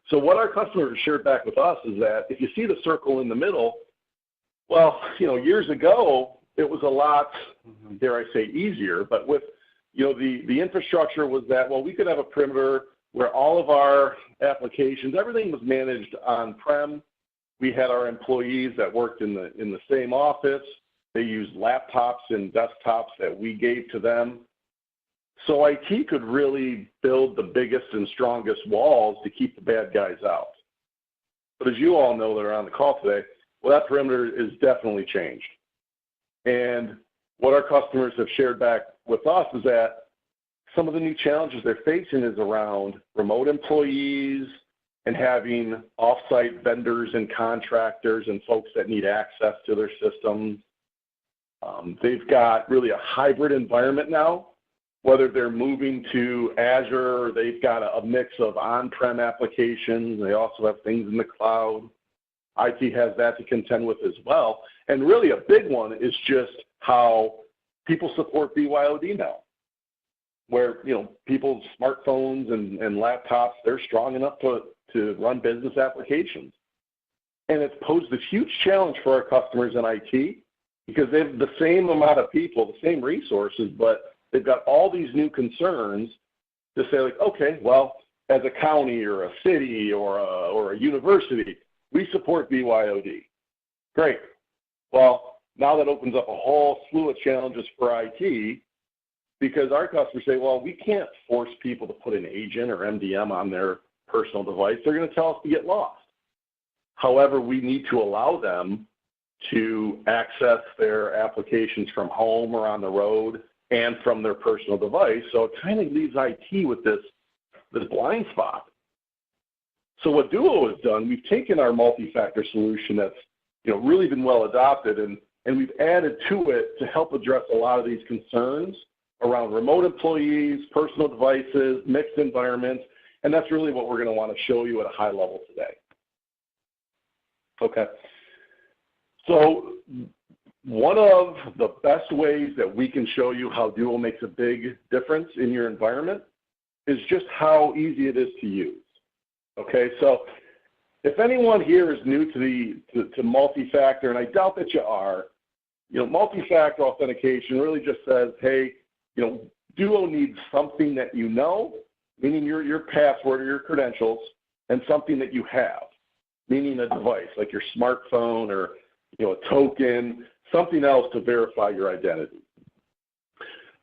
So what our customers shared back with us is that if you see the circle in the middle, well, years ago, it was a lot, dare I say, easier, but with, the infrastructure was that, well, we could have a perimeter where all of our applications, everything was managed on-prem. We had our employees that worked in the same office. They used laptops and desktops that we gave to them. So IT could really build the biggest and strongest walls to keep the bad guys out. But as you all know that are on the call today, well, that perimeter is definitely changed. And what our customers have shared back with us is that some of the new challenges they're facing is around remote employees and having off-site vendors and contractors and folks that need access to their systems. They've got really a hybrid environment now, whether they're moving to Azure, or they've got a mix of on-prem applications. They also have things in the cloud. IT has that to contend with as well. And really a big one is just how people support BYOD now, where people's smartphones and laptops, they're strong enough to run business applications. And it's posed a huge challenge for our customers in IT because they have the same amount of people, the same resources, but they've got all these new concerns to say, like, okay, well, as a county or a city or a university, we support BYOD. Great. Well, now that opens up a whole slew of challenges for IT because our customers say, well, we can't force people to put an agent or MDM on their personal device. They're going to tell us to get lost. However, we need to allow them to access their applications from home or on the road and from their personal device. So it kind of leaves IT with this blind spot. So what Duo has done, we've taken our multi-factor solution that's really been well adopted, and we've added to it to help address a lot of these concerns around remote employees, personal devices, mixed environments, and that's really what we're going to want to show you at a high level today. Okay. So one of the best ways that we can show you how Duo makes a big difference in your environment is just how easy it is to use. Okay, so if anyone here is new to multi-factor, and I doubt that you are, multi-factor authentication really just says, hey, Duo needs something that meaning your password or your credentials, and something that you have, meaning a device like your smartphone or a token, something else to verify your identity.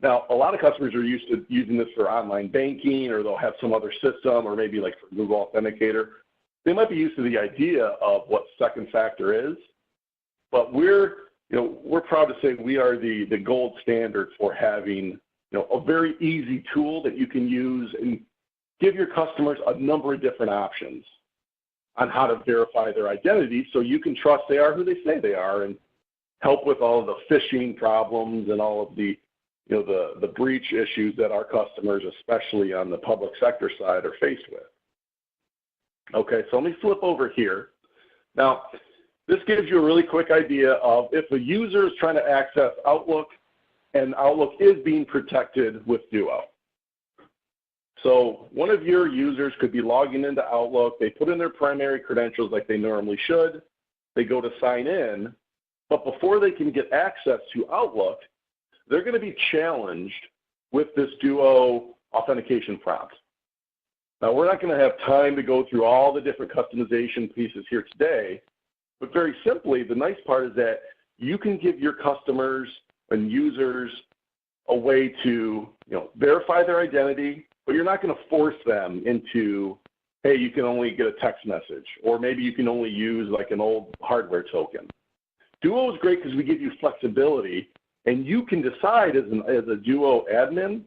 Now, a lot of customers are used to using this for online banking, or they'll have some other system, or maybe like for Google Authenticator. They might be used to the idea of what second factor is, but we're proud to say we are the gold standard for having a very easy tool that you can use and give your customers a number of different options on how to verify their identity so you can trust they are who they say they are and help with all of the phishing problems and all of the breach issues that our customers, especially on the public sector side, are faced with. Okay, so let me flip over here. Now, this gives you a really quick idea of if a user is trying to access Outlook, and Outlook is being protected with Duo. So one of your users could be logging into Outlook. They put in their primary credentials like they normally should. They go to sign in, but before they can get access to Outlook, they're going to be challenged with this Duo authentication prompt. Now, we're not going to have time to go through all the different customization pieces here today, but very simply, the nice part is that you can give your customers and users a way to verify their identity, but you're not going to force them into, hey, you can only get a text message, or maybe you can only use like an old hardware token. Duo is great because we give you flexibility, and you can decide as a Duo admin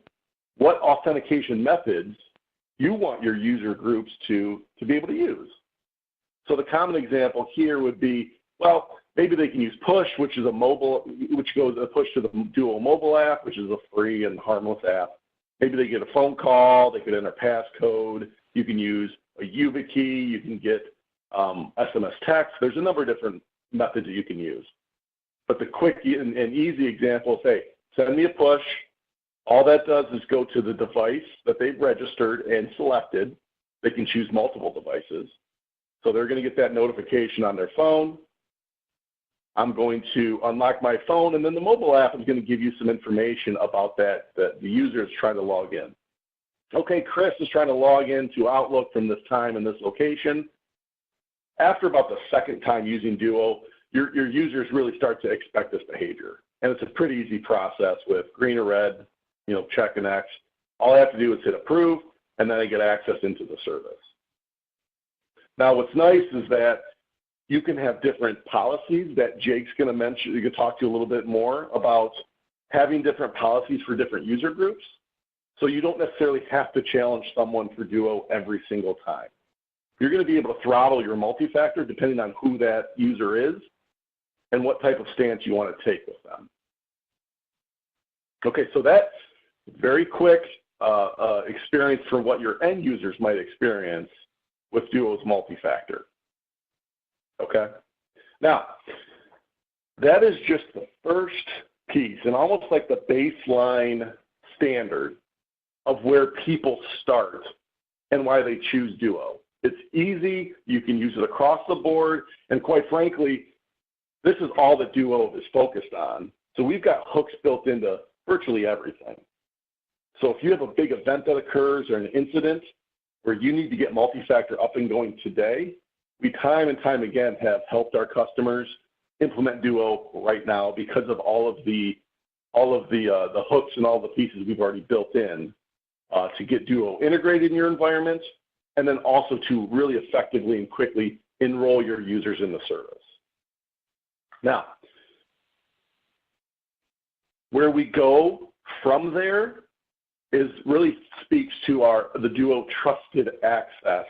what authentication methods you want your user groups to be able to use. So the common example here would be, well, maybe they can use push, which is which goes a push to the Duo mobile app, which is a free and harmless app. Maybe they get a phone call, they could enter passcode. You can use a YubiKey, you can get SMS text. There's a number of different methods that you can use. But the quick and easy example is, hey, send me a push. All that does is go to the device that they've registered and selected. they can choose multiple devices. So they're going to get that notification on their phone. I'm going to unlock my phone, and then the mobile app is going to give you some information about that the user is trying to log in. Okay, Chris is trying to log into Outlook from this time and this location. After about the second time using Duo, your users really start to expect this behavior. And it's a pretty easy process with green or red, check and X. All I have to do is hit approve, and then I get access into the service. Now, what's nice is that you can have different policies that Jake's going to mention. You can talk to you a little bit more about having different policies for different user groups. So you don't necessarily have to challenge someone for Duo every single time. You're going to be able to throttle your multi-factor depending on who that user is and what type of stance you want to take with them. Okay, so that's very quick experience for what your end users might experience with Duo's multi-factor. Okay, now that is just the first piece and almost like the baseline standard of where people start and why they choose Duo. It's easy, you can use it across the board, and quite frankly, this is all that Duo is focused on. So we've got hooks built into virtually everything. So if you have a big event that occurs or an incident where you need to get multi-factor up and going today, we time and time again have helped our customers implement Duo right now because of all of the hooks and all the pieces we've already built in to get Duo integrated in your environment, and then also to really effectively and quickly enroll your users in the service. Now, where we go from there is really speaks to the Duo Trusted Access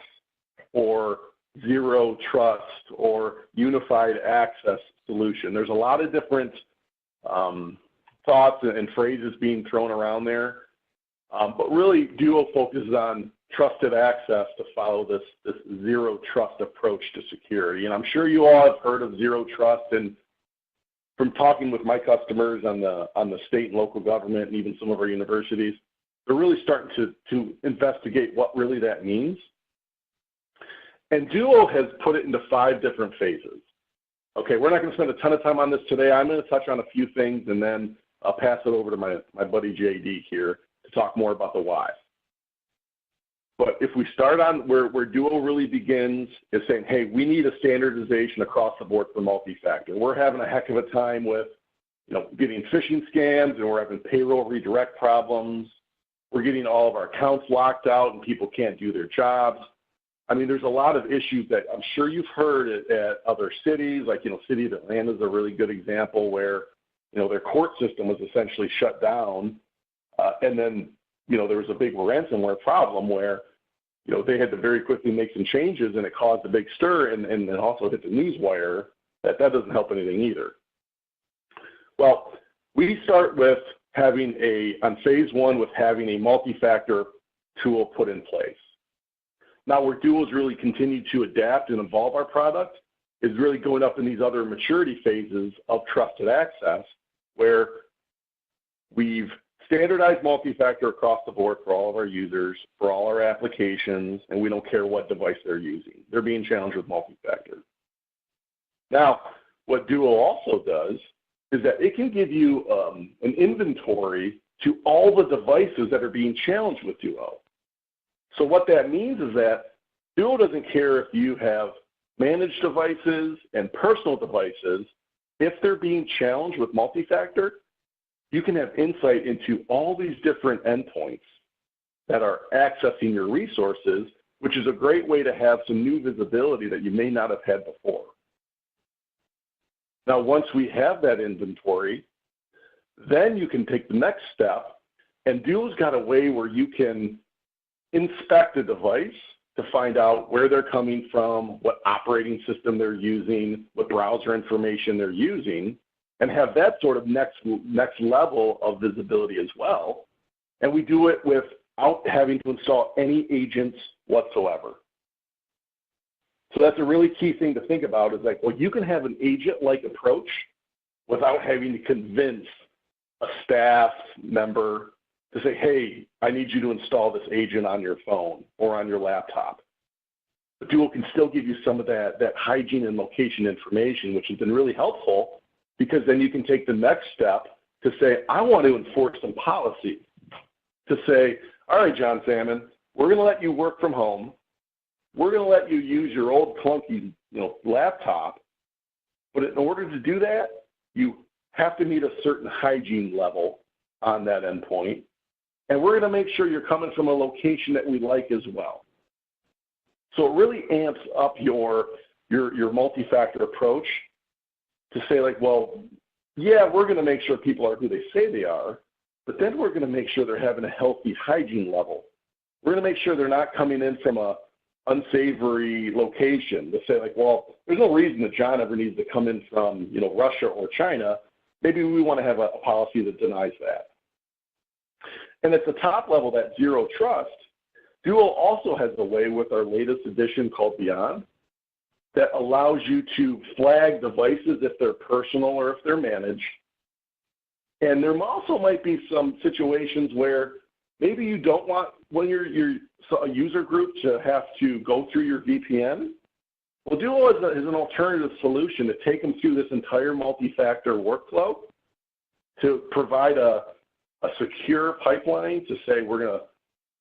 or Zero Trust or Unified Access solution. There's a lot of different thoughts and phrases being thrown around there, but really Duo focuses on trusted access to follow this zero trust approach to security. And I'm sure you all have heard of zero trust, and from talking with my customers on the state and local government and even some of our universities, they're really starting to investigate what really that means. And Duo has put it into 5 different phases. Okay, we're not going to spend a ton of time on this today. I'm going to touch on a few things, and then I'll pass it over to my buddy JD here to talk more about the why. But if we start on where Duo really begins is saying, hey, we need a standardization across the board for multi-factor. We're having a heck of a time with getting phishing scams, and we're having payroll redirect problems. We're getting all of our accounts locked out, and people can't do their jobs. I mean, there's a lot of issues that I'm sure you've heard at other cities, like, City of Atlanta is a really good example where, their court system was essentially shut down. And then, there was a big ransomware problem where, they had to very quickly make some changes, and it caused a big stir and also hit the news wire. That doesn't help anything either. Well, we start with having on phase 1 with having a multi-factor tool put in place. Now, where Duo's really continued to adapt and evolve our product is really going up in these other maturity phases of trusted access, where we've standardized multi-factor across the board for all of our users, for all our applications, and we don't care what device they're using. They're being challenged with multi-factor. Now, what Duo also does is that it can give you an inventory to all the devices that are being challenged with Duo. So what that means is that Duo doesn't care if you have managed devices and personal devices. If they're being challenged with multi-factor, you can have insight into all these different endpoints that are accessing your resources, which is a great way to have some new visibility that you may not have had before. Now, once we have that inventory, then you can take the next step, and Duo's got a way where you can inspect a device to find out where they're coming from, what operating system they're using, what browser information they're using, and have that sort of next level of visibility as well. And we do it without having to install any agents whatsoever. So that's a really key thing to think about is like, well, you can have an agent-like approach without having to convince a staff member to say, hey, I need you to install this agent on your phone or on your laptop. Duo can still give you some of that hygiene and location information, which has been really helpful, because then you can take the next step to say, I want to enforce some policy. To say, all right, John Salmon, we're going to let you work from home. We're going to let you use your old clunky, laptop. But in order to do that, you have to meet a certain hygiene level on that endpoint. And we're going to make sure you're coming from a location that we like as well. So it really amps up your multi-factor approach to say, like, well, yeah, we're going to make sure people are who they say they are, but then we're going to make sure they're having a healthy hygiene level. We're going to make sure they're not coming in from a unsavory location to say, like, well, there's no reason that John ever needs to come in from, Russia or China. Maybe we want to have a policy that denies that. And at the top level, that zero trust, Duo also has a way with our latest edition called Beyond that allows you to flag devices if they're personal or if they're managed. And there also might be some situations where maybe you don't want when you're a user group to have to go through your VPN. Well, Duo is an alternative solution to take them through this entire multi-factor workflow to provide a secure pipeline to say we're going to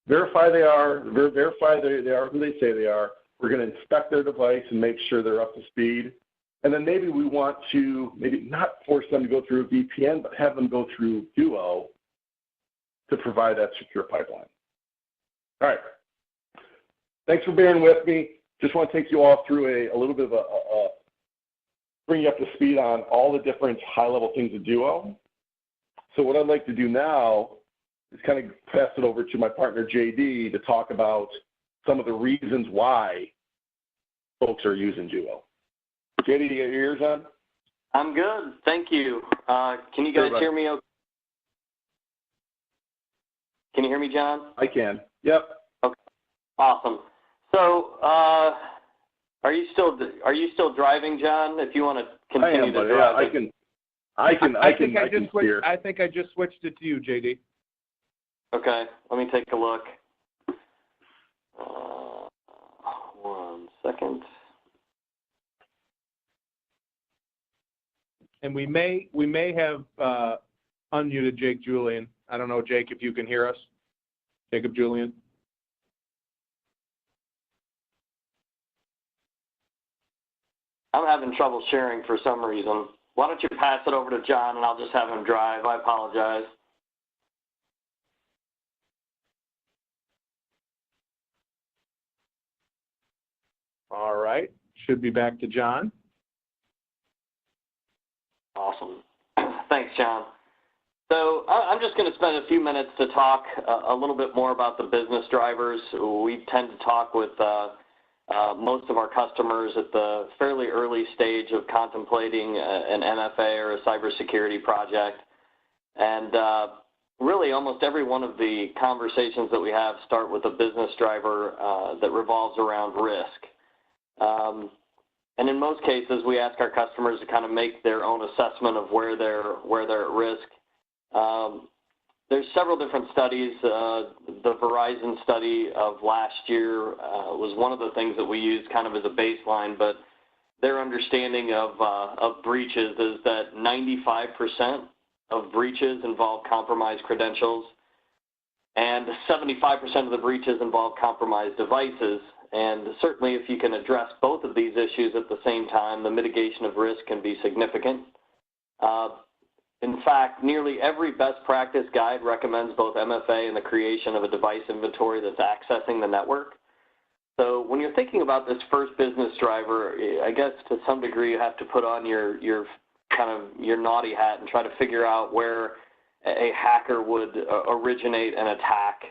verify they are who they say they are. We're going to inspect their device and make sure they're up to speed. And then maybe we want to maybe not force them to go through a VPN, but have them go through Duo to provide that secure pipeline. All right. Thanks for bearing with me. Just want to take you all through a little bit of bring you up to speed on all the different high-level things of Duo. So what I'd like to do now is kind of pass it over to my partner, JD, to talk about some of the reasons why folks are using Duo. JD, you got your ears on? I'm good. Thank you. Can you guys hear me okay? Can you hear me, John? I can. Yep. Okay. Awesome. So, are you still driving, John? If you want to continue to drive. Yeah, I can steer. I think I just switched it to you, JD. Okay. Let me take a look. 1 second. And we may have unmuted Jake Julian. I don't know, Jake, if you can hear us. Jacob Julian. I'm having trouble sharing for some reason. Why don't you pass it over to John and I'll just have him drive. I apologize. All right. Should be back to John. Awesome. Thanks, John. So I'm just going to spend a few minutes to talk a little bit more about the business drivers. We tend to talk with most of our customers at the fairly early stage of contemplating an MFA or a cybersecurity project. And really almost every one of the conversations that we have start with a business driver that revolves around risk. And in most cases, we ask our customers to kind of make their own assessment of where they're at risk. There's several different studies. The Verizon study of last year was one of the things that we used kind of as a baseline, but their understanding of breaches is that 95% of breaches involve compromised credentials, and 75% of the breaches involve compromised devices. And certainly if you can address both of these issues at the same time, the mitigation of risk can be significant. In fact, nearly every best practice guide recommends both MFA and the creation of a device inventory that's accessing the network. So when you're thinking about this first business driver, I guess to some degree you have to put on your kind of your naughty hat and try to figure out where a hacker would originate an attack.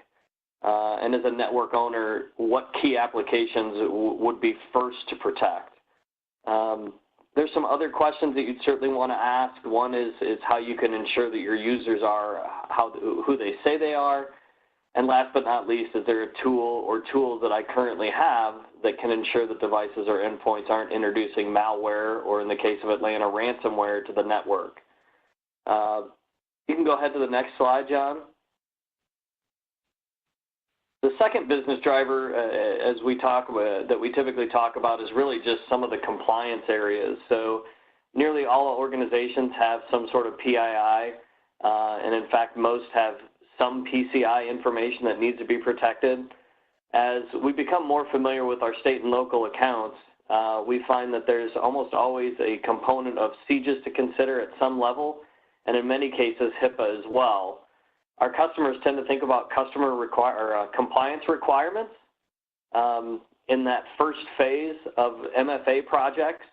And as a network owner, what key applications would be first to protect? There's some other questions that you'd certainly want to ask. One is how you can ensure that your users are who they say they are. And last but not least, is there a tool or tools that I currently have that can ensure that devices or endpoints aren't introducing malware, or in the case of Atlanta, ransomware to the network? You can go ahead to the next slide, John. The second business driver, that we typically talk about, is really just some of the compliance areas. So nearly all organizations have some sort of PII, and in fact, most have some PCI information that needs to be protected. As we become more familiar with our state and local accounts, we find that there's almost always a component of CJIS to consider at some level, and in many cases, HIPAA as well. Our customers tend to think about compliance requirements in that first phase of MFA projects,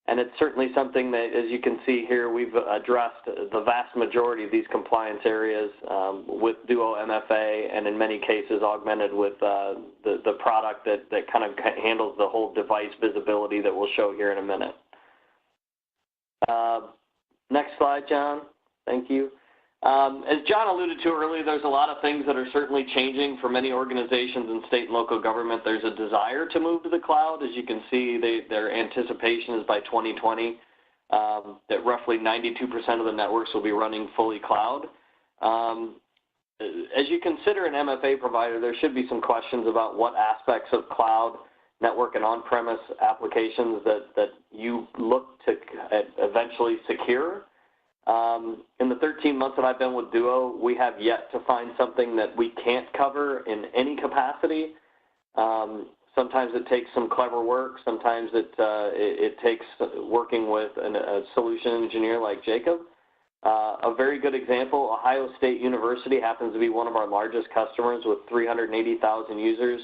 and it's certainly something that, as you can see here, we've addressed the vast majority of these compliance areas with Duo MFA, and in many cases augmented with the product that kind of handles the whole device visibility that we'll show here in a minute. Next slide, John. Thank you. As John alluded to earlier, there's a lot of things that are certainly changing for many organizations in state and local government. There's a desire to move to the cloud. As you can see, their anticipation is by 2020 that roughly 92% of the networks will be running fully cloud. As you consider an MFA provider, there should be some questions about what aspects of cloud, network, and on-premise applications that you look to eventually secure. In the 13 months that I've been with Duo, we have yet to find something that we can't cover in any capacity. Sometimes it takes some clever work. Sometimes it takes working with a solution engineer like Jacob. A very good example, Ohio State University happens to be one of our largest customers with 380,000 users.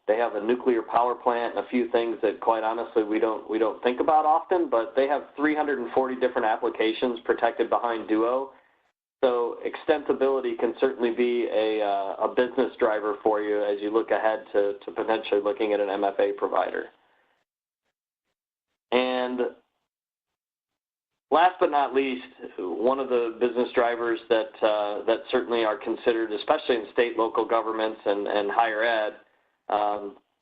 They have a nuclear power plant and a few things that, quite honestly, we don't think about often, but they have 340 different applications protected behind Duo. So extensibility can certainly be a business driver for you as you look ahead to potentially looking at an MFA provider. And last but not least, one of the business drivers that certainly are considered, especially in state, local governments, and higher ed,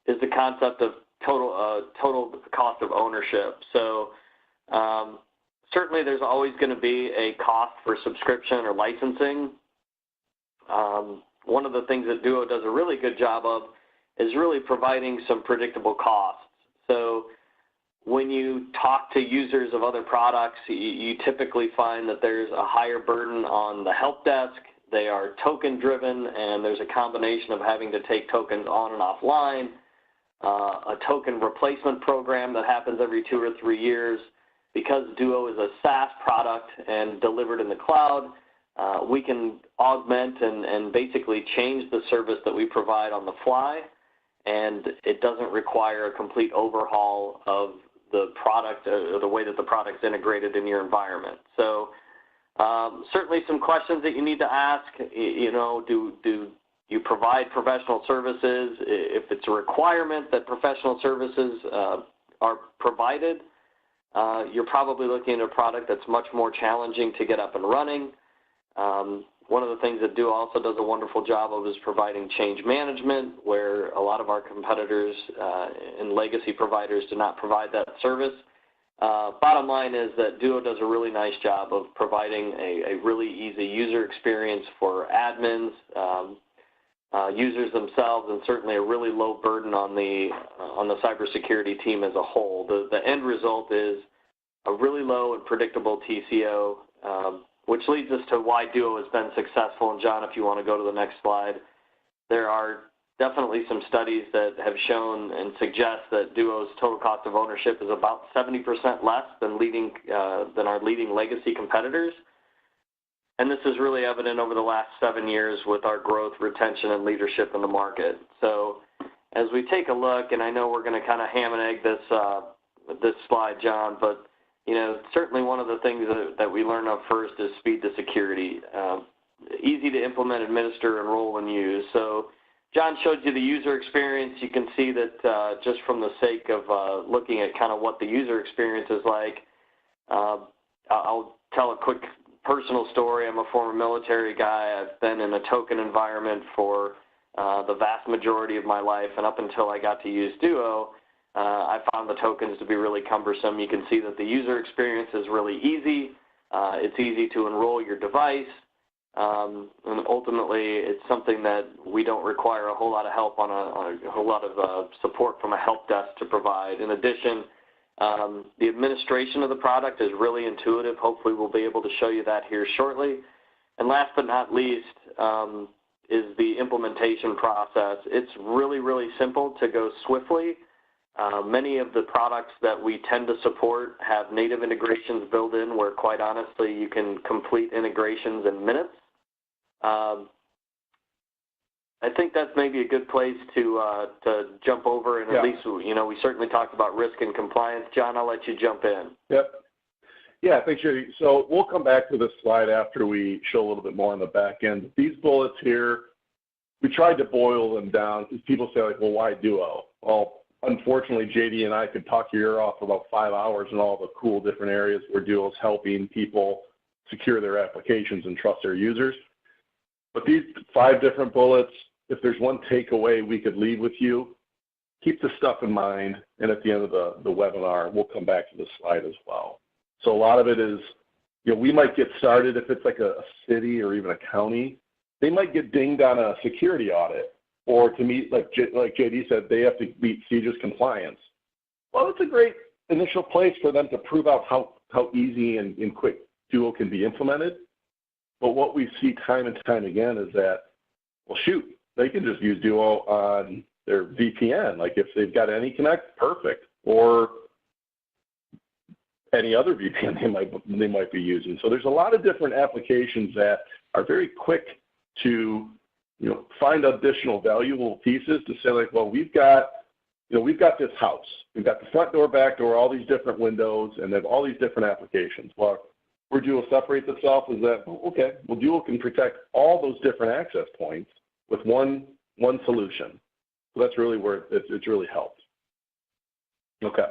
is the concept of total cost of ownership. So certainly there's always going to be a cost for subscription or licensing. One of the things that Duo does a really good job of is really providing some predictable costs. So when you talk to users of other products, you typically find that there's a higher burden on the help desk. They are token driven, and there's a combination of having to take tokens on and offline, a token replacement program that happens every 2 or 3 years. Because Duo is a SaaS product and delivered in the cloud, we can augment and basically change the service that we provide on the fly, and it doesn't require a complete overhaul of the product or the way that the product's integrated in your environment. So certainly some questions that you need to ask, you know, do you provide professional services? If it's a requirement that professional services are provided, you're probably looking at a product that's much more challenging to get up and running. One of the things that Duo also does a wonderful job of is providing change management, where a lot of our competitors and legacy providers do not provide that service. Bottom line is that Duo does a really nice job of providing a really easy user experience for admins, users themselves, and certainly a really low burden on the cybersecurity team as a whole. The end result is a really low and predictable TCO, which leads us to why Duo has been successful. And John, if you want to go to the next slide, there are definitely some studies that have shown and suggest that Duo's total cost of ownership is about 70% less than our leading legacy competitors. And this is really evident over the last 7 years with our growth, retention, and leadership in the market. So as we take a look, and I know we're going to kind of ham and egg this slide, John, but you know, certainly one of the things that we learn up first is speed to security. Easy to implement, administer, enroll, and use. So John showed you the user experience. You can see that just from the sake of looking at kind of what the user experience is like, I'll tell a quick personal story. I'm a former military guy. I've been in a token environment for the vast majority of my life, and up until I got to use Duo, I found the tokens to be really cumbersome. You can see that the user experience is really easy. It's easy to enroll your device. And ultimately, it's something that we don't require a whole lot of help on a whole lot of support from a help desk to provide. In addition, the administration of the product is really intuitive. Hopefully, we'll be able to show you that here shortly. And last but not least is the implementation process. It's really, really simple to go swiftly. Many of the products that we tend to support have native integrations built in where, quite honestly, you can complete integrations in minutes. I think that's maybe a good place to jump over, and at least, you know, we certainly talked about risk and compliance. John, I'll let you jump in. Yep. Yeah, thanks, Jerry. So we'll come back to this slide after we show a little bit more on the back end. These bullets here, we tried to boil them down because people say, like, well, why Duo? Well, unfortunately, JD and I could talk your ear off for about 5 hours in all the cool different areas where Duo is helping people secure their applications and trust their users. But these 5 different bullets, if there's one takeaway we could leave with you, keep this stuff in mind, and at the end of the webinar, we'll come back to this slide as well. So a lot of it is, you know, we might get started if it's like a city or even a county. They might get dinged on a security audit, or to meet, like JD said, they have to meet CJIS compliance. Well, it's a great initial place for them to prove out how easy and quick Duo can be implemented. But what we see time and time again is that, well, shoot, they can just use Duo on their VPN. Like if they've got AnyConnect, perfect, or any other VPN they might be using. So there's a lot of different applications that are very quick to, you know, find additional valuable pieces to say, like, well, we've got this house, we've got the front door, back door, all these different windows, and they have all these different applications. Well, where Duo separates itself is that, okay, well, Duo can protect all those different access points with one solution. So that's really where it's really helped. Okay.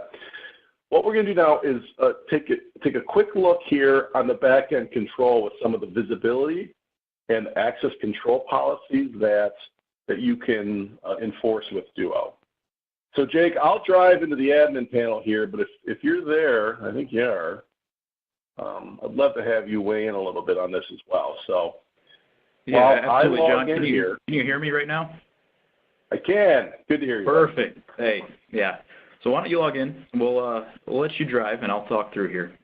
What we're going to do now is take a quick look here on the back-end control with some of the visibility and access control policies that you can enforce with Duo. So Jake, I'll drive into the admin panel here, but if you're there, I think you are, I'd love to have you weigh in a little bit on this as well. So yeah, absolutely, John. Can you hear me right now? I can. Good to hear you. Perfect. Hey, yeah. So why don't you log in? We'll let you drive, and I'll talk through here.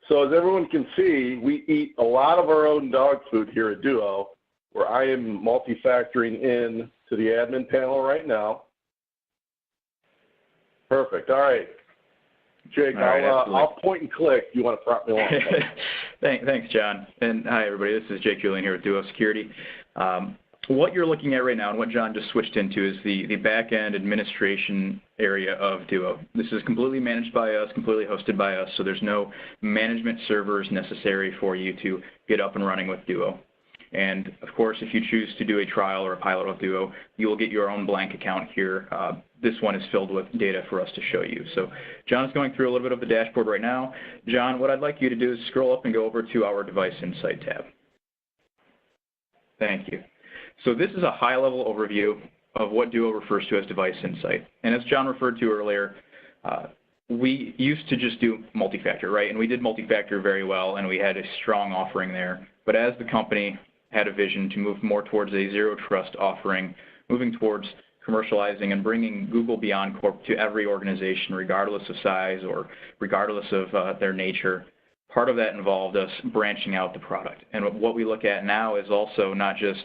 So as everyone can see, we eat a lot of our own dog food here at Duo, where I am multi-factoring in to the admin panel right now. Perfect. All right. Jake, I'll point and click. You want to prop me along? Thanks, John. And hi, everybody. This is Jake Julian here with Duo Security. What you're looking at right now and what John just switched into is the back-end administration area of Duo. This is completely managed by us, completely hosted by us, so there's no management servers necessary for you to get up and running with Duo. And, of course, if you choose to do a trial or a pilot with Duo, you will get your own blank account here. This one is filled with data for us to show you. So John's going through a little bit of the dashboard right now. John, what I'd like you to do is scroll up and go over to our Device Insight tab. Thank you. So this is a high-level overview of what Duo refers to as Device Insight. And as John referred to earlier, we used to just do multi-factor, right? And we did multi-factor very well, and we had a strong offering there. But as the company had a vision to move more towards a zero-trust offering, moving towards commercializing and bringing Google Beyond Corp to every organization, regardless of size or regardless of their nature, part of that involved us branching out the product. And what we look at now is also not just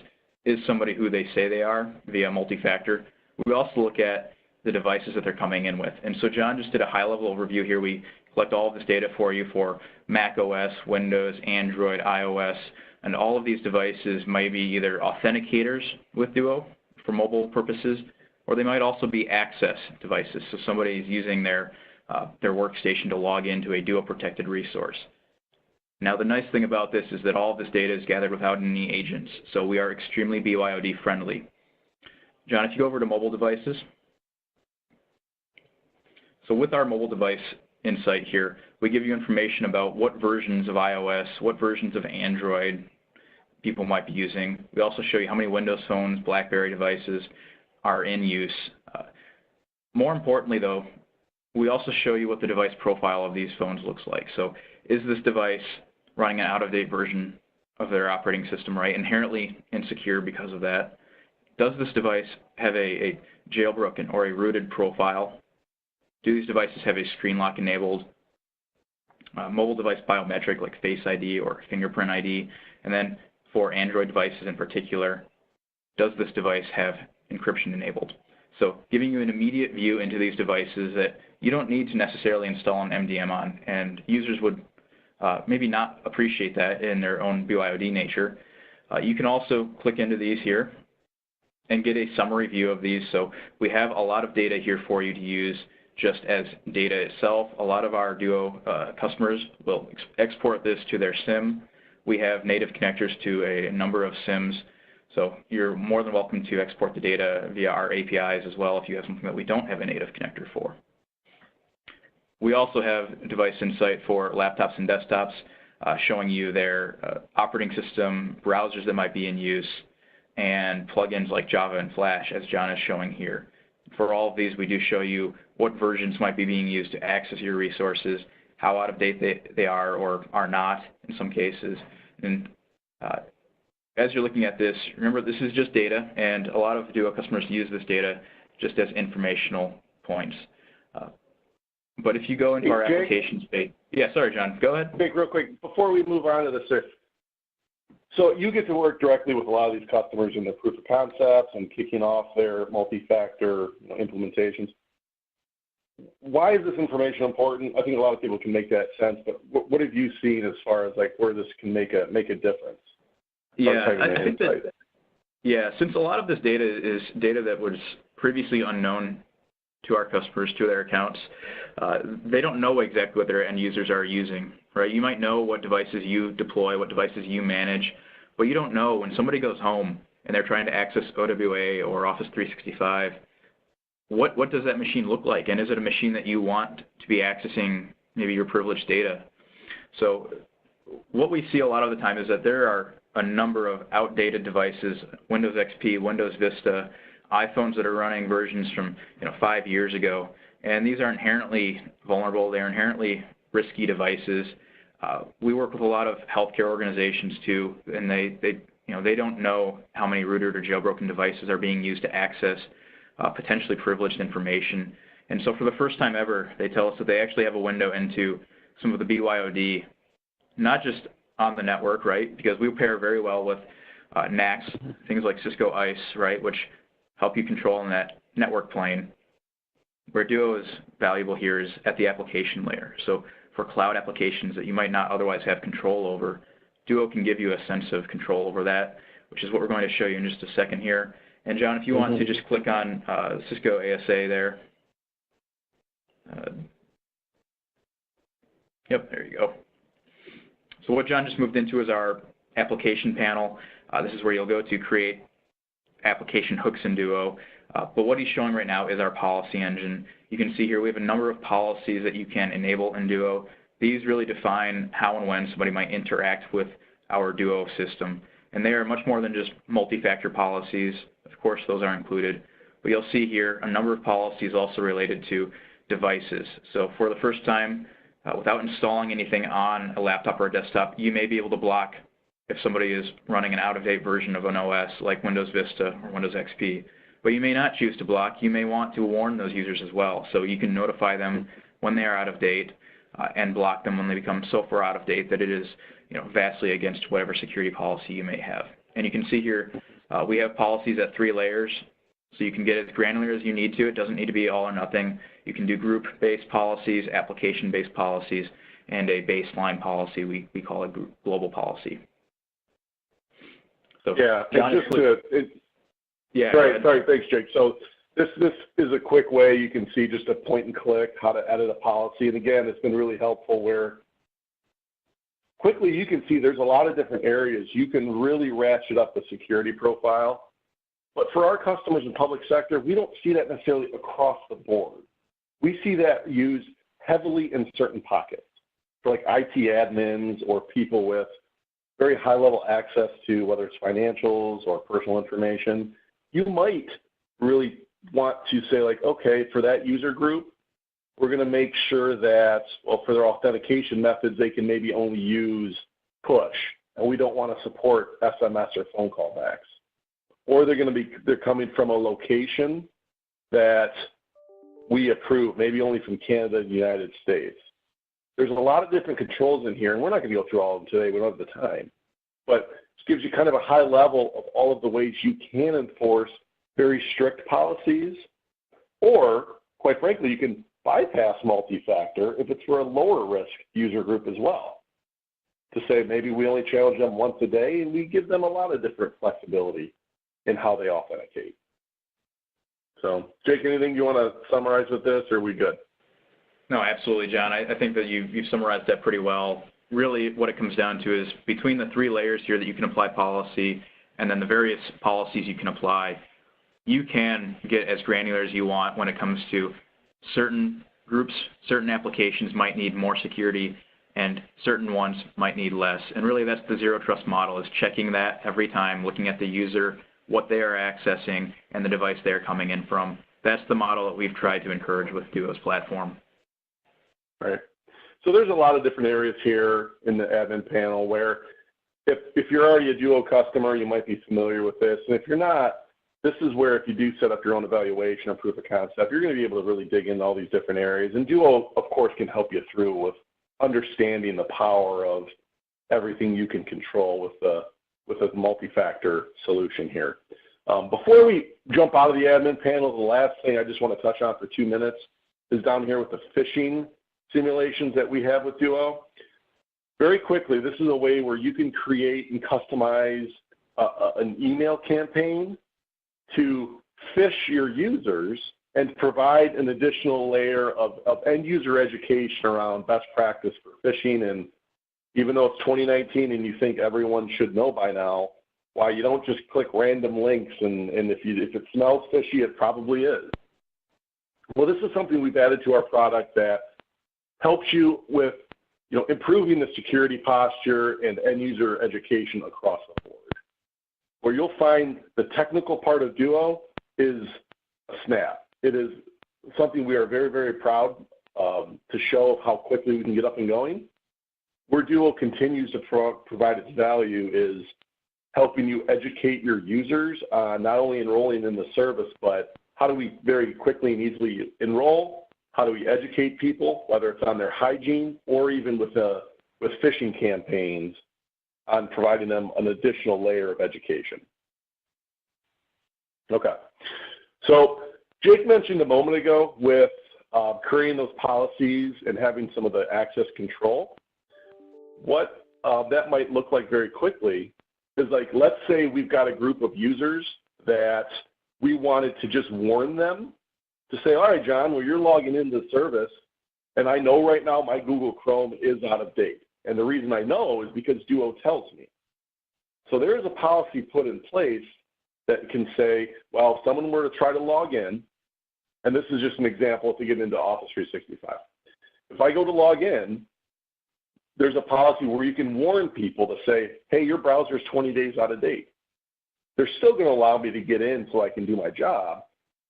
is somebody who they say they are via multi-factor. We also look at the devices that they're coming in with. And so John just did a high-level overview here. We collect all of this data for you for Mac OS, Windows, Android, iOS, and all of these devices might be either authenticators with Duo for mobile purposes, or they might also be access devices. So somebody is using their workstation to log into a Duo-protected resource. Now, the nice thing about this is that all of this data is gathered without any agents, so we are extremely BYOD friendly. John, if you go over to mobile devices. So with our mobile device insight here, we give you information about what versions of iOS, what versions of Android people might be using. We also show you how many Windows phones, BlackBerry devices are in use. More importantly, though, we also show you what the device profile of these phones looks like. So is this device running an out-of-date version of their operating system, right? Inherently insecure because of that. Does this device have a jailbroken or a rooted profile? Do these devices have a screen lock enabled? Mobile device biometric like Face ID or fingerprint ID? And then for Android devices in particular, does this device have encryption enabled? So giving you an immediate view into these devices that you don't need to necessarily install an MDM on, and users would maybe not appreciate that in their own BYOD nature. You can also click into these here and get a summary view of these. So we have a lot of data here for you to use just as data itself. A lot of our Duo customers will export this to their SIM. We have native connectors to a number of SIMs. So you're more than welcome to export the data via our APIs as well if you have something that we don't have a native connector for. We also have device insight for laptops and desktops, showing you their operating system, browsers that might be in use, and plugins like Java and Flash, as John is showing here. For all of these, we do show you what versions might be being used to access your resources, how out of date they are or are not in some cases. And as you're looking at this, remember this is just data, and a lot of Duo customers use this data just as informational points. But if you go into our applications page, yeah, sorry, John, go ahead. Jake, real quick, before we move on to this, so you get to work directly with a lot of these customers in their proof of concepts and kicking off their multi-factor implementations. Why is this information important? I think a lot of people can make that sense, but what have you seen as far as like where this can make a difference? Yeah, I think that, yeah, since a lot of this data is data that was previously unknown to our customers, to their accounts, they don't know exactly what their end users are using, right? You might know what devices you deploy, what devices you manage, but you don't know when somebody goes home and they're trying to access OWA or Office 365, what does that machine look like? And is it a machine that you want to be accessing maybe your privileged data? So what we see a lot of the time is that there are a number of outdated devices, Windows XP, Windows Vista, iPhones that are running versions from 5 years ago, and these are inherently vulnerable. They're inherently risky devices. We work with a lot of healthcare organizations too, and they don't know how many rooted or jailbroken devices are being used to access potentially privileged information. And so for the first time ever, they tell us that they actually have a window into some of the BYOD, not just on the network, right? Because we pair very well with NACs, things like Cisco ICE, right, which help you control in that network plane. Where Duo is valuable here is at the application layer. So for cloud applications that you might not otherwise have control over, Duo can give you a sense of control over that, which is what we're going to show you in just a second here. And John, if you want to just click on Cisco ASA there. Yep, there you go. So what John just moved into is our application panel. This is where you'll go to create application hooks in Duo. But what he's showing right now is our policy engine. You can see here we have a number of policies that you can enable in Duo. These really define how and when somebody might interact with our Duo system. And they are much more than just multi-factor policies. Of course, those are included. But you'll see here a number of policies also related to devices. So for the first time, without installing anything on a laptop or a desktop, you may be able to block if somebody is running an out-of-date version of an OS like Windows Vista or Windows XP. But you may not choose to block. You may want to warn those users as well. So you can notify them when they are out of date and block them when they become so far out of date that it is vastly against whatever security policy you may have. And you can see here we have policies at 3 layers. So you can get as granular as you need to. It doesn't need to be all or nothing. You can do group-based policies, application-based policies, and a baseline policy. We call it global policy. So yeah, John, yeah. Sorry, thanks, Jake. So this is a quick way you can see just a point and click how to edit a policy. And again, it's been really helpful where quickly you can see there's a lot of different areas. You can really ratchet up the security profile. But for our customers in public sector, we don't see that necessarily across the board. We see that used heavily in certain pockets for like IT admins or people with very high-level access to whether it's financials or personal information. You might really want to say like, okay, for that user group, we're going to make sure that, well, for their authentication methods, they can maybe only use push and we don't want to support SMS or phone call backs. Or they're coming from a location that we approve, maybe only from Canada and the United States. There's a lot of different controls in here, and we're not going to go through all of them today. We don't have the time. But it gives you kind of a high level of all of the ways you can enforce very strict policies, or, quite frankly, you can bypass multi-factor if it's for a lower risk user group as well. To say maybe we only challenge them once a day, and we give them a lot of different flexibility in how they authenticate. So, Jake, anything you want to summarize with this, or are we good? No, absolutely, John. I think that you've summarized that pretty well. Really, what it comes down to is between the 3 layers here that you can apply policy and then the various policies you can apply, you can get as granular as you want when it comes to certain groups, certain applications might need more security, and certain ones might need less. And really, that's the zero trust model, is checking that every time, looking at the user, what they are accessing, and the device they're coming in from. That's the model that we've tried to encourage with Duo's platform. Right. So there's a lot of different areas here in the admin panel where if you're already a Duo customer, you might be familiar with this. And if you're not, this is where if you do set up your own evaluation or proof of concept, you're going to be able to really dig into all these different areas. And Duo, of course, can help you through with understanding the power of everything you can control with a multi-factor solution here. Before we jump out of the admin panel, the last thing I just want to touch on for 2 minutes is down here with the phishing simulations that we have with Duo. Very quickly, this is a way where you can create and customize an email campaign to phish your users and provide an additional layer of end user education around best practice for phishing. And even though it's 2019 and you think everyone should know by now, why you don't just click random links, and if it smells fishy, it probably is. Well, this is something we've added to our product that helps you with improving the security posture and end user education across the board. Where you'll find the technical part of Duo is a snap. It is something we are very, very proud to show how quickly we can get up and going. Where Duo continues to provide its value is helping you educate your users on not only enrolling in the service, but how do we very quickly and easily enroll? How do we educate people, whether it's on their hygiene or even with phishing campaigns, on providing them an additional layer of education. Okay, so Jake mentioned a moment ago with creating those policies and having some of the access control. What that might look like very quickly is, like, let's say we've got a group of users that we wanted to just warn them to say, all right, John, well, you're logging into the service, and I know right now my Google Chrome is out of date. And the reason I know is because Duo tells me. So there is a policy put in place that can say, well, if someone were to try to log in, and this is just an example to get into Office 365. If I go to log in, there's a policy where you can warn people to say, hey, your browser is 20 days out of date. They're still going to allow me to get in so I can do my job,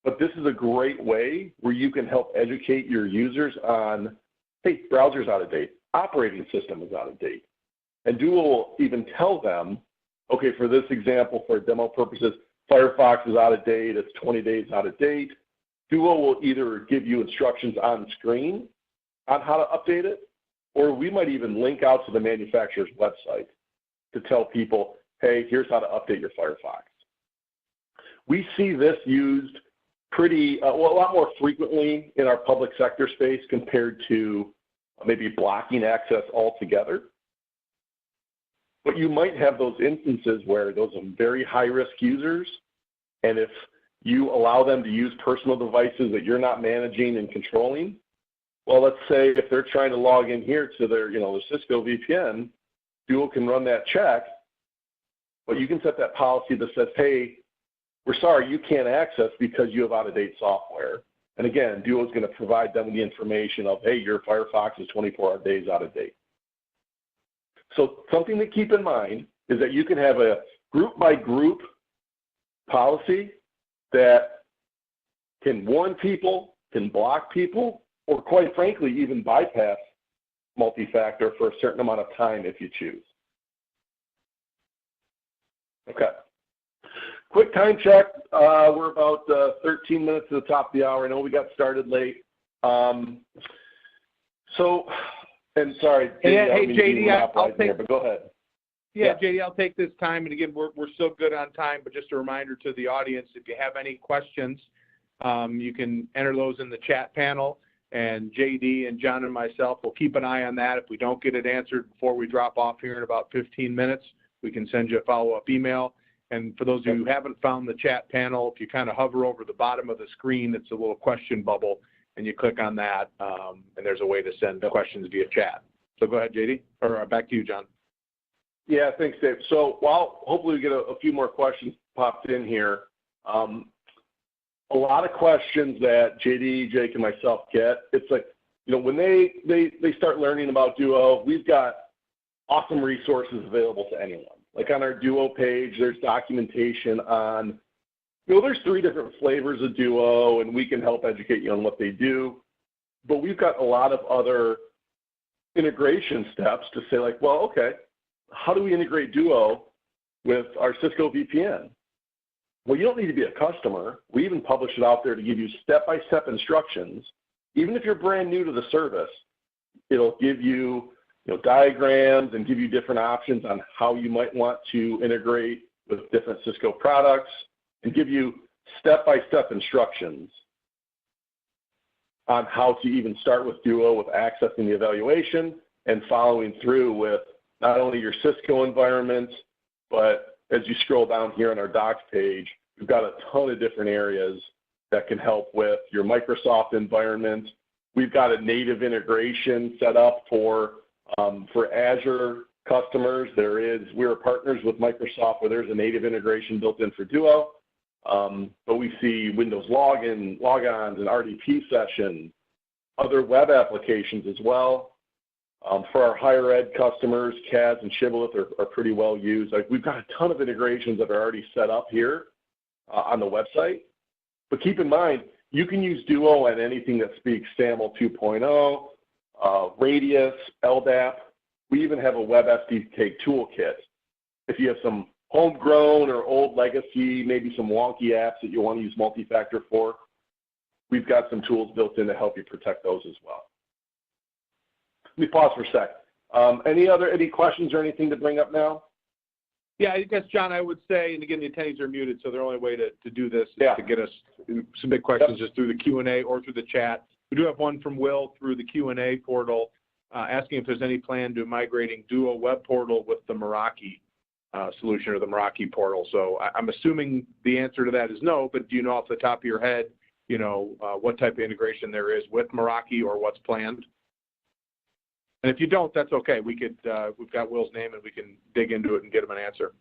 but this is a great way where you can help educate your users on, hey, browser's out of date, operating system is out of date. And Duo will even tell them, okay, for this example, for demo purposes, Firefox is out of date, it's 20 days out of date. Duo will either give you instructions on screen on how to update it, or we might even link out to the manufacturer's website to tell people, hey, here's how to update your Firefox. We see this used pretty, a lot more frequently in our public sector space compared to maybe blocking access altogether. But you might have those instances where those are very high-risk users, and if you allow them to use personal devices that you're not managing and controlling, well, let's say if they're trying to log in here to their, their Cisco VPN, Duo can run that check, but you can set that policy that says, hey, we're sorry, you can't access because you have out-of-date software. And again, Duo is going to provide them the information of, hey, your Firefox is 24 days out of date. So something to keep in mind is that you can have a group-by-group policy that can warn people, can block people, or quite frankly, even bypass multi-factor for a certain amount of time if you choose. Okay. Quick time check. We're about 13 minutes to the top of the hour. I know we got started late. And sorry, hey, JD, I'll take here, but go ahead. Yeah, JD, I'll take this time. And again, we're still good on time, but just a reminder to the audience, if you have any questions, you can enter those in the chat panel, and JD and John and myself will keep an eye on that. If we don't get it answered before we drop off here in about 15 minutes, we can send you a follow-up email. And for those of you who haven't found the chat panel, if you kind of hover over the bottom of the screen, it's a little question bubble, and you click on that, and there's a way to send questions via chat. So go ahead, JD, or back to you, John. Yeah, thanks, Dave. So while hopefully we get a few more questions popped in here, a lot of questions that JD, Jake, and myself get, it's like, when they start learning about Duo, we've got awesome resources available to anyone. Like on our Duo page, there's documentation on, there's 3 different flavors of Duo, and we can help educate you on what they do. But we've got a lot of other integration steps to say, like, well, okay, how do we integrate Duo with our Cisco VPN? Well, you don't need to be a customer. We even publish it out there to give you step-by-step instructions. Even if you're brand new to the service, it'll give you, diagrams and give you different options on how you might want to integrate with different Cisco products, and give you step-by-step instructions on how to even start with Duo with accessing the evaluation and following through with not only your Cisco environment, but as you scroll down here on our docs page, we've got a ton of different areas that can help with your Microsoft environment. We've got a native integration set up for Azure customers. We're partners with Microsoft where there's a native integration built in for Duo. But we see Windows logins and RDP sessions, other web applications as well. For our higher ed customers, CAS and Shibboleth are pretty well used. Like, we've got a ton of integrations that are already set up here on the website. But keep in mind, you can use Duo on anything that speaks SAML 2.0, Radius, LDAP. We even have a web SDK toolkit. If you have some homegrown or old legacy, maybe some wonky apps that you want to use multi-factor for, we've got some tools built in to help you protect those as well. Let me pause for a sec. Any questions or anything to bring up now? Yeah, I guess, John, I would say, and again, the attendees are muted, so the only way to do this is to get us submit questions just through the Q&A or through the chat. We do have one from Will through the Q&A portal asking if there's any plan to migrating Duo web portal with the Meraki solution or the Meraki portal. So I'm assuming the answer to that is no, but do you know off the top of your head, what type of integration there is with Meraki or what's planned? And if you don't, that's okay. We've got Will's name and we can dig into it and get him an answer.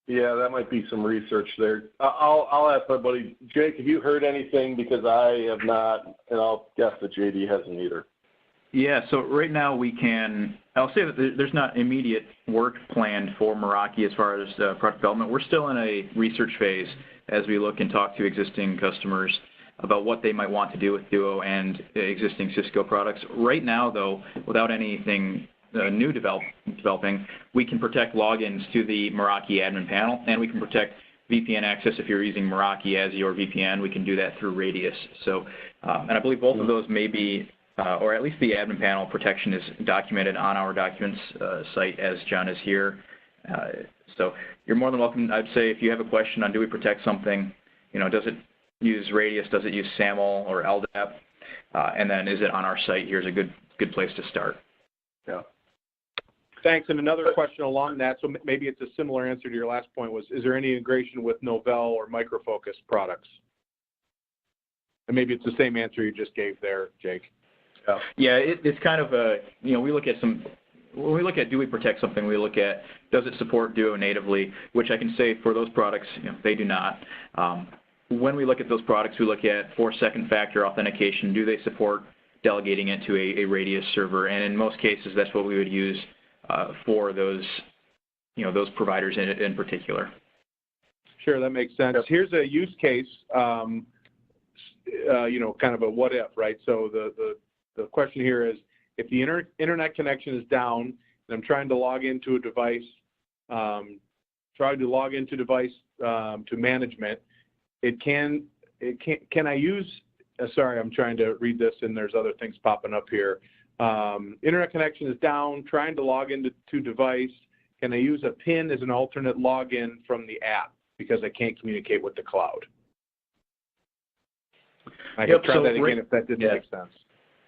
Yeah, that might be some research there. I'll ask my buddy Jake, have you heard anything? Because I have not, and I'll guess that JD hasn't either. Yeah, so right now I'll say that there's not immediate work planned for Meraki as far as product development. We're still in a research phase as we look and talk to existing customers about what they might want to do with Duo and existing Cisco products. Right now, though, without anything new developing, we can protect logins to the Meraki admin panel, and we can protect VPN access if you're using Meraki as your VPN. We can do that through Radius. So, and I believe both of those may be, or at least the admin panel protection is documented on our documents site as John is here. So you're more than welcome. I'd say if you have a question on do we protect something, does it use Radius, does it use SAML or LDAP, and then is it on our site? Here's a good place to start. Yeah. Thanks. And another question along that, so maybe it's a similar answer to your last point, was is there any integration with Novell or Micro Focus products? And maybe it's the same answer you just gave there, Jake. Yeah, it's kind of a, we look at when we look at do we protect something, we look at does it support Duo natively, which I can say for those products, they do not. When we look at those products, we look at for second factor authentication, do they support delegating it to a Radius server? And in most cases, that's what we would use for those, those providers in particular. Sure, that makes sense. Yep. Here's a use case, kind of a what if, right? So the question here is, if the internet connection is down and I'm trying to log into a device, try to log into device to management, can I use, sorry, I'm trying to read this and there's other things popping up here. Internet connection is down, trying to log into device. Can I use a PIN as an alternate login from the app because I can't communicate with the cloud? I can try that again if that didn't make sense.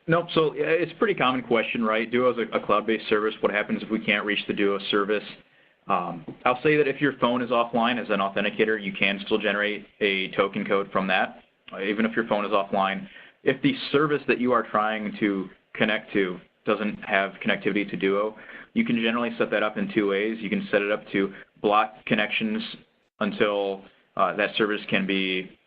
Nope. So it's a pretty common question, right? Duo is a cloud-based service. What happens if we can't reach the Duo service? I'll say that if your phone is offline as an authenticator, you can still generate a token code from that, even if your phone is offline. If the service that you are trying to connect to doesn't have connectivity to Duo, you can generally set that up in two ways. You can set it up to block connections until that service can be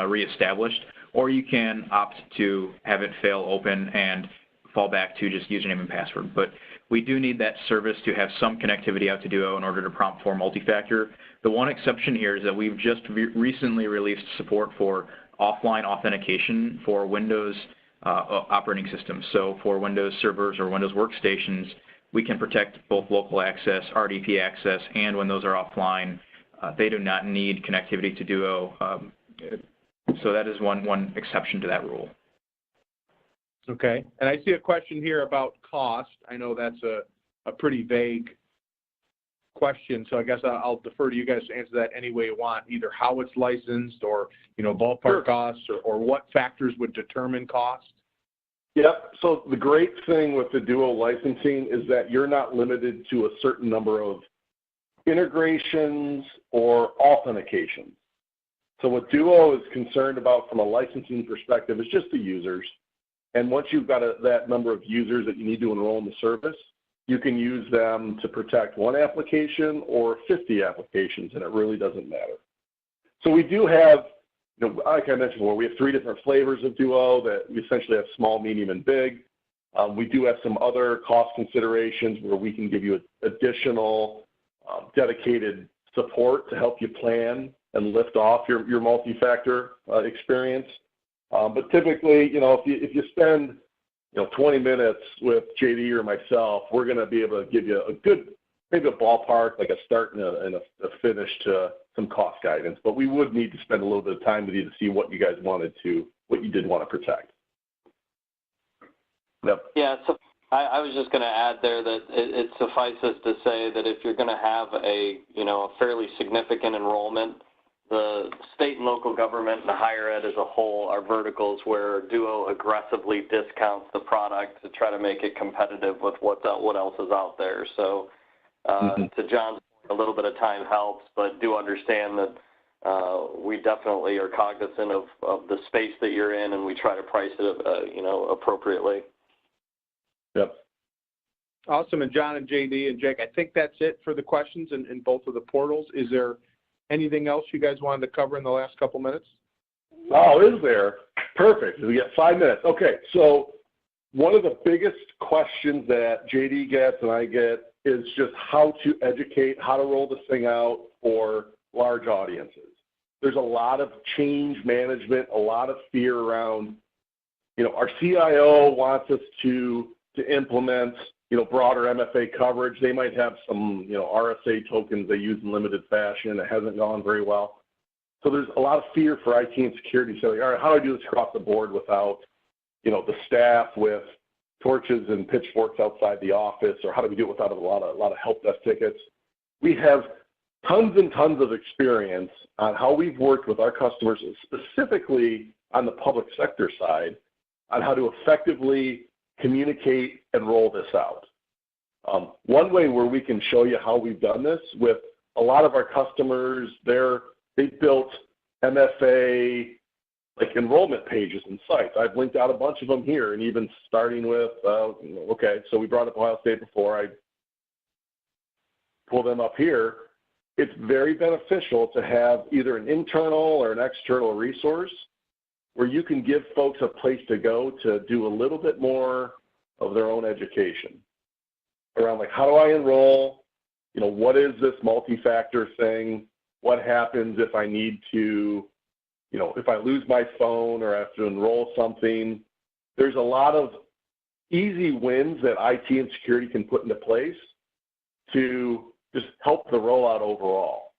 reestablished, or you can opt to have it fail open and fall back to just username and password. But we do need that service to have some connectivity out to Duo in order to prompt for multi-factor. The one exception here is that we've just recently released support for offline authentication for Windows operating systems. So for Windows servers or Windows workstations, we can protect both local access, RDP access, and when those are offline, they do not need connectivity to Duo. So that is one exception to that rule. Okay. And I see a question here about cost. I know that's a pretty vague question, so I guess I'll defer to you guys to answer that any way you want, either how it's licensed or, ballpark costs or what factors would determine cost. Yep. So the great thing with the Duo licensing is that you're not limited to a certain number of integrations or authentications. So what Duo is concerned about from a licensing perspective is just the users. And once you've got that number of users that you need to enroll in the service, you can use them to protect one application or 50 applications, and it really doesn't matter. So we do have, like I mentioned before, we have 3 different flavors of Duo that we essentially have small, medium, and big. We do have some other cost considerations where we can give you additional dedicated support to help you plan and lift off your multi-factor experience. But typically, if you spend 20 minutes with JD or myself, we're going to be able to give you a good, maybe a ballpark, like a start and a finish to some cost guidance. But we would need to spend a little bit of time with you to see what you guys what you did want to protect. Yep. Yeah, so I was just going to add there that it suffices to say that if you're going to have a fairly significant enrollment, the state and local government and the higher ed as a whole are verticals where Duo aggressively discounts the product to try to make it competitive with what else is out there. So to John's point, a little bit of time helps, but do understand that we definitely are cognizant of the space that you're in, and we try to price it appropriately. Yep. Awesome. And John and JD and Jake, I think that's it for the questions in both of the portals. Is there anything else you guys wanted to cover in the last couple minutes? Oh, is there? Perfect. We got 5 minutes. Okay, so one of the biggest questions that JD gets and I get is just how to educate, how to roll this thing out for large audiences. There's a lot of change management, a lot of fear around, our CIO wants us to implement broader MFA coverage. They might have some, RSA tokens they use in limited fashion. It hasn't gone very well. So there's a lot of fear for IT and security. So, all right, how do I do this across the board without, the staff with torches and pitchforks outside the office, or how do we do it without a lot of help desk tickets? We have tons and tons of experience on how we've worked with our customers, specifically on the public sector side, on how to effectively communicate and roll this out. One way where we can show you how we've done this with a lot of our customers, they built MFA like enrollment pages and sites. I've linked out a bunch of them here, and even starting with, okay, so we brought up Ohio State before. I pull them up here. It's very beneficial to have either an internal or an external resource where you can give folks a place to go to do a little bit more of their own education around, like, how do I enroll? What is this multi-factor thing? What happens if I need to, if I lose my phone or I have to enroll something? There's a lot of easy wins that IT and security can put into place to just help the rollout overall.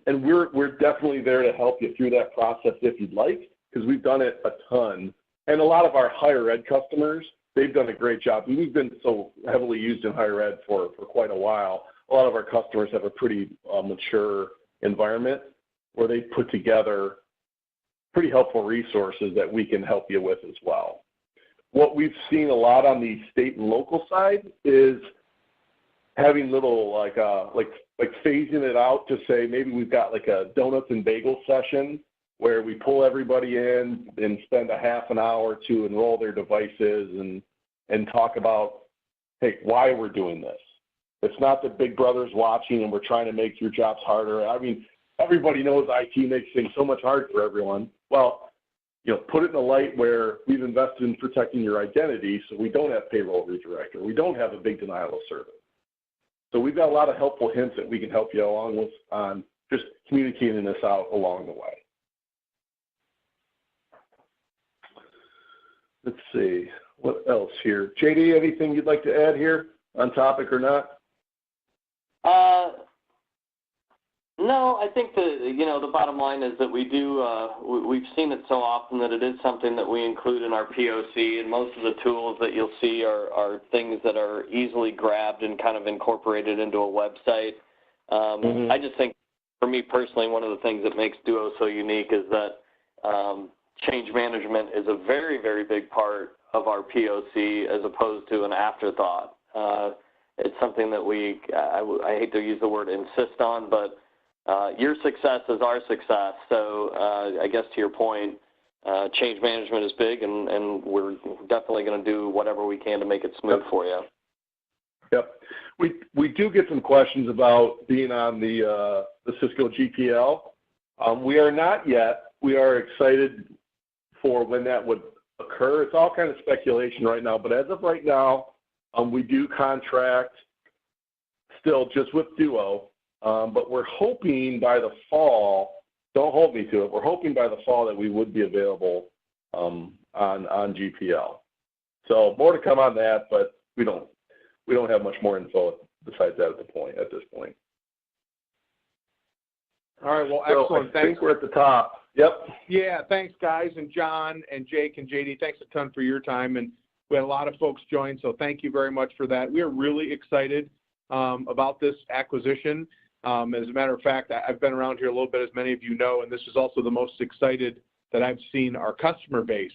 And we're definitely there to help you through that process if you'd like, because we've done it a ton. And a lot of our higher ed customers, they've done a great job. We've been so heavily used in higher ed for quite a while. A lot of our customers have a pretty mature environment where they put together pretty helpful resources that we can help you with as well. What we've seen a lot on the state and local side is having little like phasing it out to say maybe we've got like a donuts and bagel session where we pull everybody in and spend a half an hour to enroll their devices and talk about, hey, why we're doing this. It's not that Big Brother's watching and we're trying to make your jobs harder. I mean, everybody knows IT makes things so much harder for everyone. Well, put it in a light where we've invested in protecting your identity so we don't have payroll redirect or we don't have a big denial of service. So we've got a lot of helpful hints that we can help you along with on just communicating this out along the way. Let's see, what else here? JD, anything you'd like to add here on topic or not? No, I think the bottom line is that we've seen it so often that it is something that we include in our POC, and most of the tools that you'll see are things that are easily grabbed and kind of incorporated into a website. I just think, for me personally, one of the things that makes Duo so unique is that change management is a very, very big part of our POC as opposed to an afterthought. It's something that I hate to use the word insist on, but your success is our success. So I guess to your point, change management is big, and we're definitely going to do whatever we can to make it smooth for you. Yep. We do get some questions about being on the Cisco GPL. We are not yet. We are excited for when that would occur. It's all kind of speculation right now, but as of right now, we do contract still just with Duo. But we're hoping by the fall, don't hold me to it, we're hoping by the fall that we would be available on GPL. So more to come on that, but we don't have much more info besides that at this point. All right, well, excellent. So I think we're at the top. Yep. Yeah, thanks, guys, and John and Jake and JD, thanks a ton for your time. And we had a lot of folks join, so thank you very much for that. We are really excited about this acquisition. As a matter of fact, I've been around here a little bit, as many of you know, and this is also the most excited that I've seen our customer base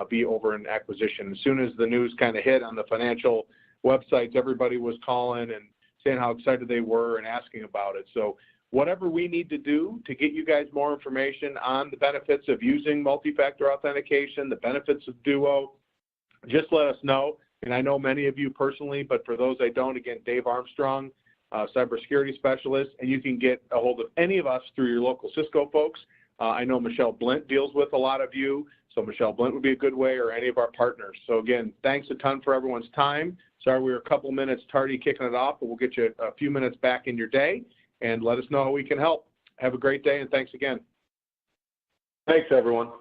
be over an acquisition. As soon as the news kind of hit on the financial websites, everybody was calling and saying how excited they were and asking about it. So whatever we need to do to get you guys more information on the benefits of using multi-factor authentication, the benefits of Duo, just let us know. And I know many of you personally, but for those I don't, again, Dave Armstrong, cybersecurity specialist, and you can get a hold of any of us through your local Cisco folks. I know Michelle Blint deals with a lot of you, so Michelle Blint would be a good way, or any of our partners. So again, thanks a ton for everyone's time. Sorry we were a couple minutes tardy kicking it off, but we'll get you a few minutes back in your day, and let us know how we can help. Have a great day, and thanks again. Thanks, everyone.